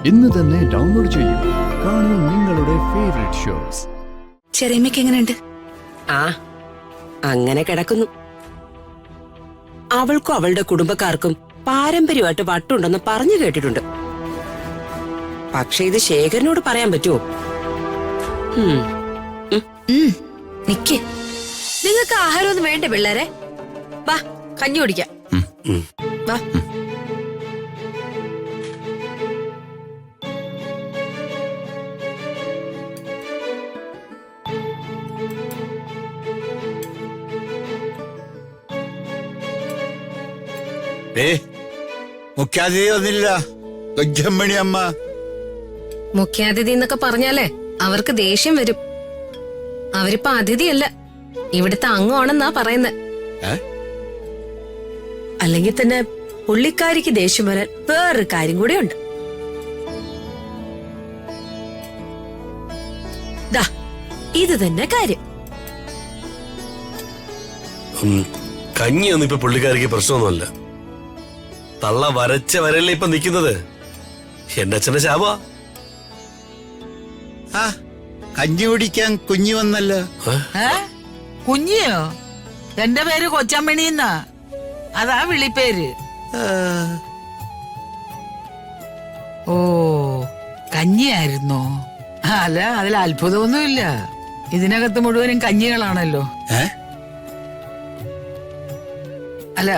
ഇന്ന് തന്നെ ഡൗൺലോഡ് ചെയ്യൂ. കാണൂ നിങ്ങളുടെ ഫേവറേറ്റ് ഷോസ്. ചെറിയമ്മയ്ക്ക് എങ്ങനെയുണ്ട്? ആ, അങ്ങനെ കിടക്കുന്നു. അവൾക്കും അവളുടെ കുടുംബക്കാർക്കും പാരമ്പര്യമായിട്ട് വട്ടുണ്ടെന്ന് പറഞ്ഞു കേട്ടിട്ടുണ്ട്. പക്ഷെ ഇത് ശേഖരനോട് പറയാൻ പറ്റുമോ? നിക്ക്. നിങ്ങൾക്ക് ആഹാരമൊന്നും വേണ്ട പിള്ളേരെ? വാ, കഞ്ഞി കുടിക്കാം. വാ. മുഖ്യാതിഥി വന്നില്ല. കൊച്ചമ്മണി അമ്മ. മുഖ്യാതിഥി എന്നൊക്കെ പറഞ്ഞാലേ അവർക്ക് ദേഷ്യം വരും. അവരിപ്പോ അതിഥിയല്ല, ഇവിടുത്തെ അംഗമാണെന്നാ പറയുന്നത്. അല്ലെങ്കിൽ തന്നെ പുള്ളിക്കാരിക്ക് ദേഷ്യം വരാൻ വേറൊരു കാര്യം കൂടെ ഉണ്ട്. ഇത് തന്നെ കാര്യം. കഞ്ഞിയൊന്നും ഇപ്പൊ പുള്ളിക്കാരിക്ക് പ്രശ്നമൊന്നുമല്ല. തള്ള വരച്ച വരല്ലേ ഇപ്പൊ നിക്കുന്നത്. എന്റെ അച്ഛന്റെ ശാപ. കഞ്ഞി കുടിക്കാൻ കുഞ്ഞു വന്നല്ലോ. കുഞ്ഞിയോ? എന്റെ പേര് കൊച്ചമ്മണിന്നാ, അതാ വിളിപ്പേര്. ഓ, കഞ്ഞിയായിരുന്നോ? അല്ല, അതിൽ അത്ഭുതമൊന്നുമില്ല. ഇതിനകത്ത് മുഴുവനും കഞ്ഞികളാണല്ലോ. അല്ല,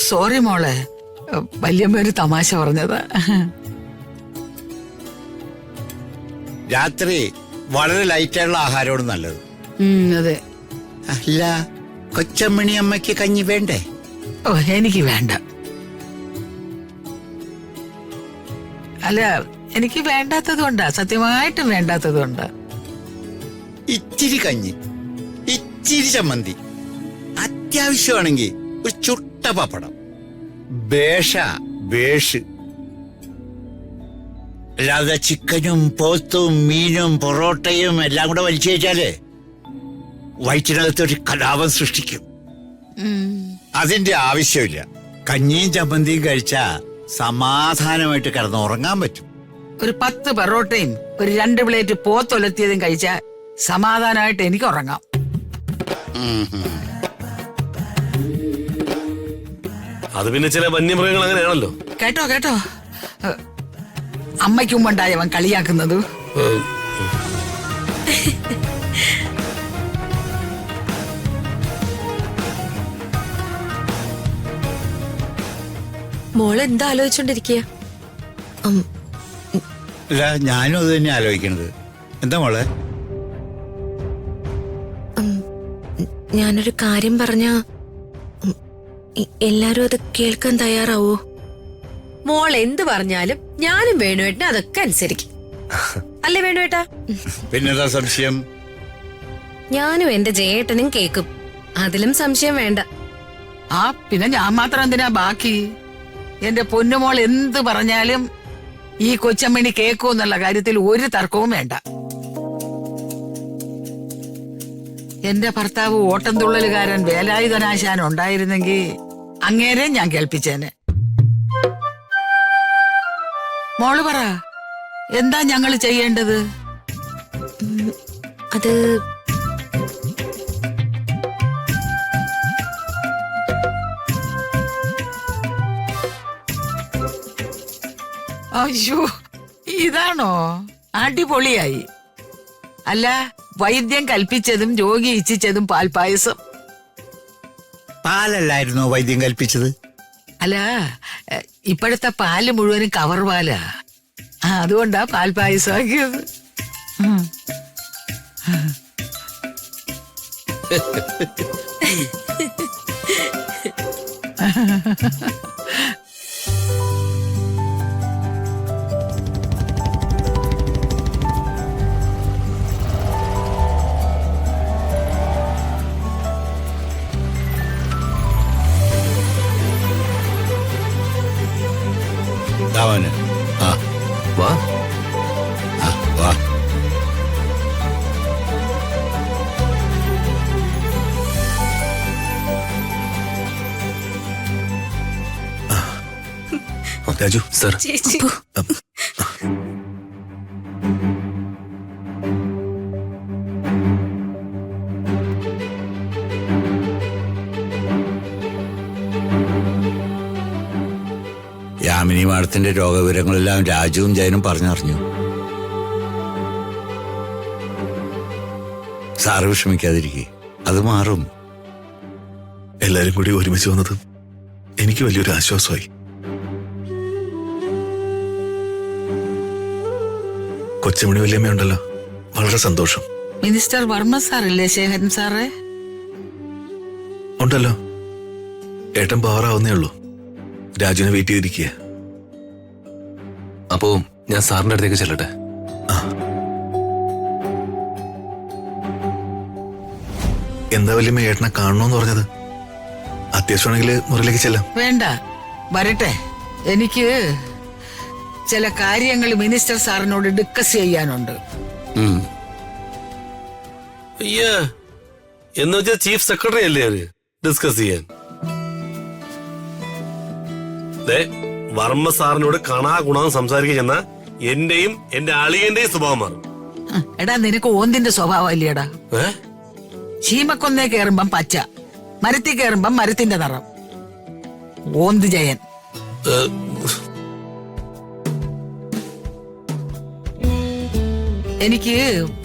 സോറി മോളെ, വല്യമ്മൊരു തമാശ പറഞ്ഞതാ. രാത്രി വളരെ ലൈറ്റായുള്ള ആഹാരമാണ് നല്ലത്. അതെ. അല്ല, കൊച്ചമ്മണി അമ്മയ്ക്ക് കഞ്ഞി വേണ്ടേ? ഓ, എനിക്ക് വേണ്ട. അല്ല, എനിക്ക് വേണ്ടാത്തതുകൊണ്ടാ, സത്യമായിട്ടും വേണ്ടാത്തതുകൊണ്ടാ. ഇച്ചിരി കഞ്ഞി, ഇച്ചിരി ചമ്മന്തി, അത്യാവശ്യമാണെങ്കിൽ ഒരു ചുട്ട പപ്പടം, ബേഷ്. അല്ലാതെ ചിക്കനും പോത്തും മീനും പൊറോട്ടയും എല്ലാം കൂടെ വലിച്ചു കഴിച്ചാലേ വയറ്റിനകത്ത് ഒരു കലാപം സൃഷ്ടിക്കും. അതിന്റെ ആവശ്യമില്ല. കഞ്ഞിയും ചമ്മന്തിയും കഴിച്ചാ സമാധാനമായിട്ട് കിടന്നുറങ്ങാൻ പറ്റും. ഒരു 10 പൊറോട്ടയും ഒരു 2 പ്ലേറ്റ് പോത്തൊലത്തിയതും കഴിച്ചാൽ സമാധാനമായിട്ട് എനിക്ക് ഉറങ്ങാം. അത് പിന്നെ ചില വന്യമൃഗങ്ങൾ അങ്ങനെയാണല്ലോ. കേട്ടോ, അമ്മയ്ക്കും ഉണ്ടായവൻ കളിയാക്കുന്നത്. മോള് എന്താ ആലോചിച്ചോണ്ടിരിക്കുക? അല്ല, ഞാനും അത് തന്നെ ആലോചിക്കണത്. എന്താ മോളെ? ഞാനൊരു കാര്യം പറഞ്ഞ എല്ലാരും അത് കേൾക്കാൻ തയ്യാറാവോ? മോൾ എന്ത് പറഞ്ഞാലും ഞാനും വേണുവേട്ടനും അതൊക്കെ അനുസരിക്കും. അല്ലേ വേണുവേട്ടാ? പിന്നെന്താ സംശയം? ഞാനും എന്റെ ജയേട്ടനും കേക്കും, അതിലും സംശയം വേണ്ട. പിന്നെ ഞാൻ മാത്രം എന്തിനാ ബാക്കി? എന്റെ പൊന്നുമോൾ എന്ത് പറഞ്ഞാലും ഈ കൊച്ചമ്മണി കേൾക്കൂന്നുള്ള കാര്യത്തിൽ ഒരു തർക്കവും വേണ്ട. എന്റെ ഭർത്താവ് ഓട്ടംതുള്ളലുകാരൻ വേലായുധനാശാൻ ഉണ്ടായിരുന്നെങ്കിൽ അങ്ങേരെ ഞാൻ കേൾപ്പിച്ചേനെ. മോള് പറ, എന്താ ഞങ്ങൾ ചെയ്യേണ്ടത്? അത് അയ്യോ, ഇതാണോ? അടിപൊളിയായി. അല്ല, വൈദ്യം കൽപ്പിച്ചതും രോഗി ഇച്ഛിച്ചതും പാൽപായസം. പാലല്ലായിരുന്നോ വൈദ്യം കൽപ്പിച്ചത്? അല്ല, ഇപ്പോഴത്തെ പാല് മുഴുവനും കവർ പാലാ, അതുകൊണ്ടാ പാൽപായസം ആക്കിയത്. വാ. രാജു സർ, ചേച്ചി മാഡത്തിന്റെ രോഗവിവരങ്ങളെല്ലാം രാജുവും ജയനും പറഞ്ഞറിഞ്ഞു. സാറ് വിഷമിക്കാതിരിക്കെ, അത് മാറും. എല്ലാരും കൂടി ഒരുമിച്ച് വന്നത് എനിക്ക് വലിയൊരു ആശ്വാസമായി. കൊച്ചുമണി വല്യമ്മയുണ്ടല്ലോ, വളരെ സന്തോഷം. മിനിസ്റ്റർ വർമ്മ സാറല്ലേ ശേഖരൻ സാറേ? ഉണ്ടല്ലോ, ഏട്ടൻ പവറാവുന്നേ ഉള്ളൂ. രാജുവിനെ വെയിറ്റ് ചെയ്തിരിക്കുക. അപ്പോ ഞാൻ സാറിന്റെ അടുത്തേക്ക് ചെല്ലട്ടെ? എന്താ വല്യമ്മ ഏട്ടനെ കാണണമെന്ന് പറഞ്ഞത്? അത്യാവശ്യമാണെങ്കിൽ മുറിയിലേക്ക് ചെല്ലാം. വേണ്ട, വരട്ടെ. എനിക്ക് ചില കാര്യങ്ങൾ മിനിസ്റ്റർ സാറിനോട് ഡിസ്കസ് ചെയ്യാനുണ്ട്. അയ്യാ, എന്ന് വെച്ചാൽ ചീഫ് സെക്രട്ടറി അല്ലേ അവര് ഡിസ്കസ് ചെയ്യാൻ? വർമ്മ സാറിനോട് കണാ ഗുണം സംസാരിക്കാൻ ചെന്ന എന്റെയും എന്റെ അളിയന്റെയും സ്വഭാവം മാറും. എടാ, നിനക്ക് ഓന്തിന്റെ സ്വഭാവം അല്ലേടാ. ചീമക്കൊന്നേ കേറുമ്പം പച്ച, മരത്തിൽ കേറുമ്പം മരത്തിന്റെ നിറം. ഓന്ത് ജയൻ. എനിക്ക്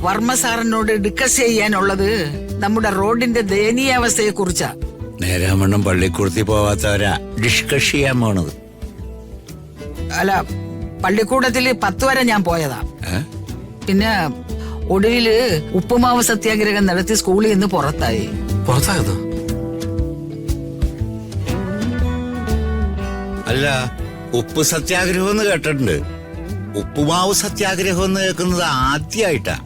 വർമ്മ സാറിനോട് ഡിസ്കസ് ചെയ്യാനുള്ളത് നമ്മുടെ റോഡിന്റെ ദയനീയാവസ്ഥയെ കുറിച്ചാ. നേരാമണ്ണം പള്ളിക്കൂടത്തിൽ പോവാത്തവരാ ഡിസ്കസ് ചെയ്യാൻ പോണത്. അല്ല, പള്ളിക്കൂടത്തില് 10 വരെ ഞാൻ പോയതാ. പിന്നെ ഒടുവില് ഉപ്പുമാവ് സത്യാഗ്രഹം നടത്തി സ്കൂളിൽ നിന്ന് പുറത്തായി. പുറത്തായത്? അല്ല, ഉപ്പ് സത്യാഗ്രഹം എന്ന് കേട്ടിട്ടുണ്ട്. ഉപ്പുമാവ് സത്യാഗ്രഹം എന്ന് കേൾക്കുന്നത് ആദ്യമായിട്ടാ.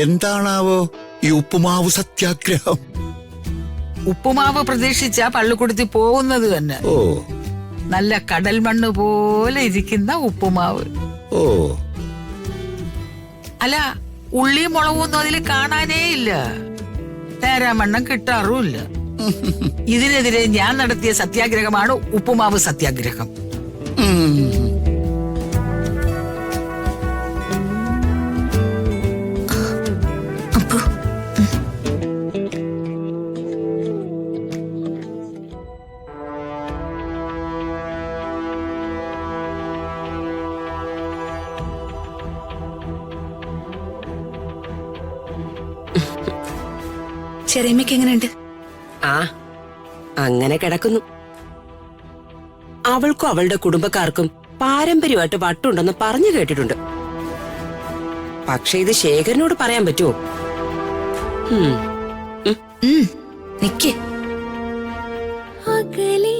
എന്താണാവോ ഈ ഉപ്പുമാവ് സത്യാഗ്രഹം? ഉപ്പുമാവ് പ്രതീക്ഷിച്ച പള്ളിക്കൂടത്തിൽ പോകുന്നത് തന്നെ. ഓ, നല്ല കടൽ മണ്ണ് പോലെ ഇരിക്കുന്ന ഉപ്പുമാവ്. ഓ, അല്ല, ഉള്ളിയും മുളകൊന്നും അതിൽ കാണാനേ ഇല്ല. തേരാമണ്ണം കിട്ടാറുമില്ല. ഇതിനെതിരെ ഞാൻ നടത്തിയ സത്യാഗ്രഹമാണ് ഉപ്പുമാവ് സത്യാഗ്രഹം. ചെറിയമ്മയ്ക്ക് എങ്ങനെയുണ്ട്? ആ, അങ്ങനെ കിടക്കുന്നു. അവൾക്കും അവളുടെ കുടുംബക്കാർക്കും പാരമ്പര്യമായിട്ട് വട്ടുണ്ടെന്ന് പറഞ്ഞു കേട്ടിട്ടുണ്ട്. പക്ഷെ ഇത് ശേഖരനോട് പറയാൻ പറ്റുമോ? നിക്കേ. അകലെ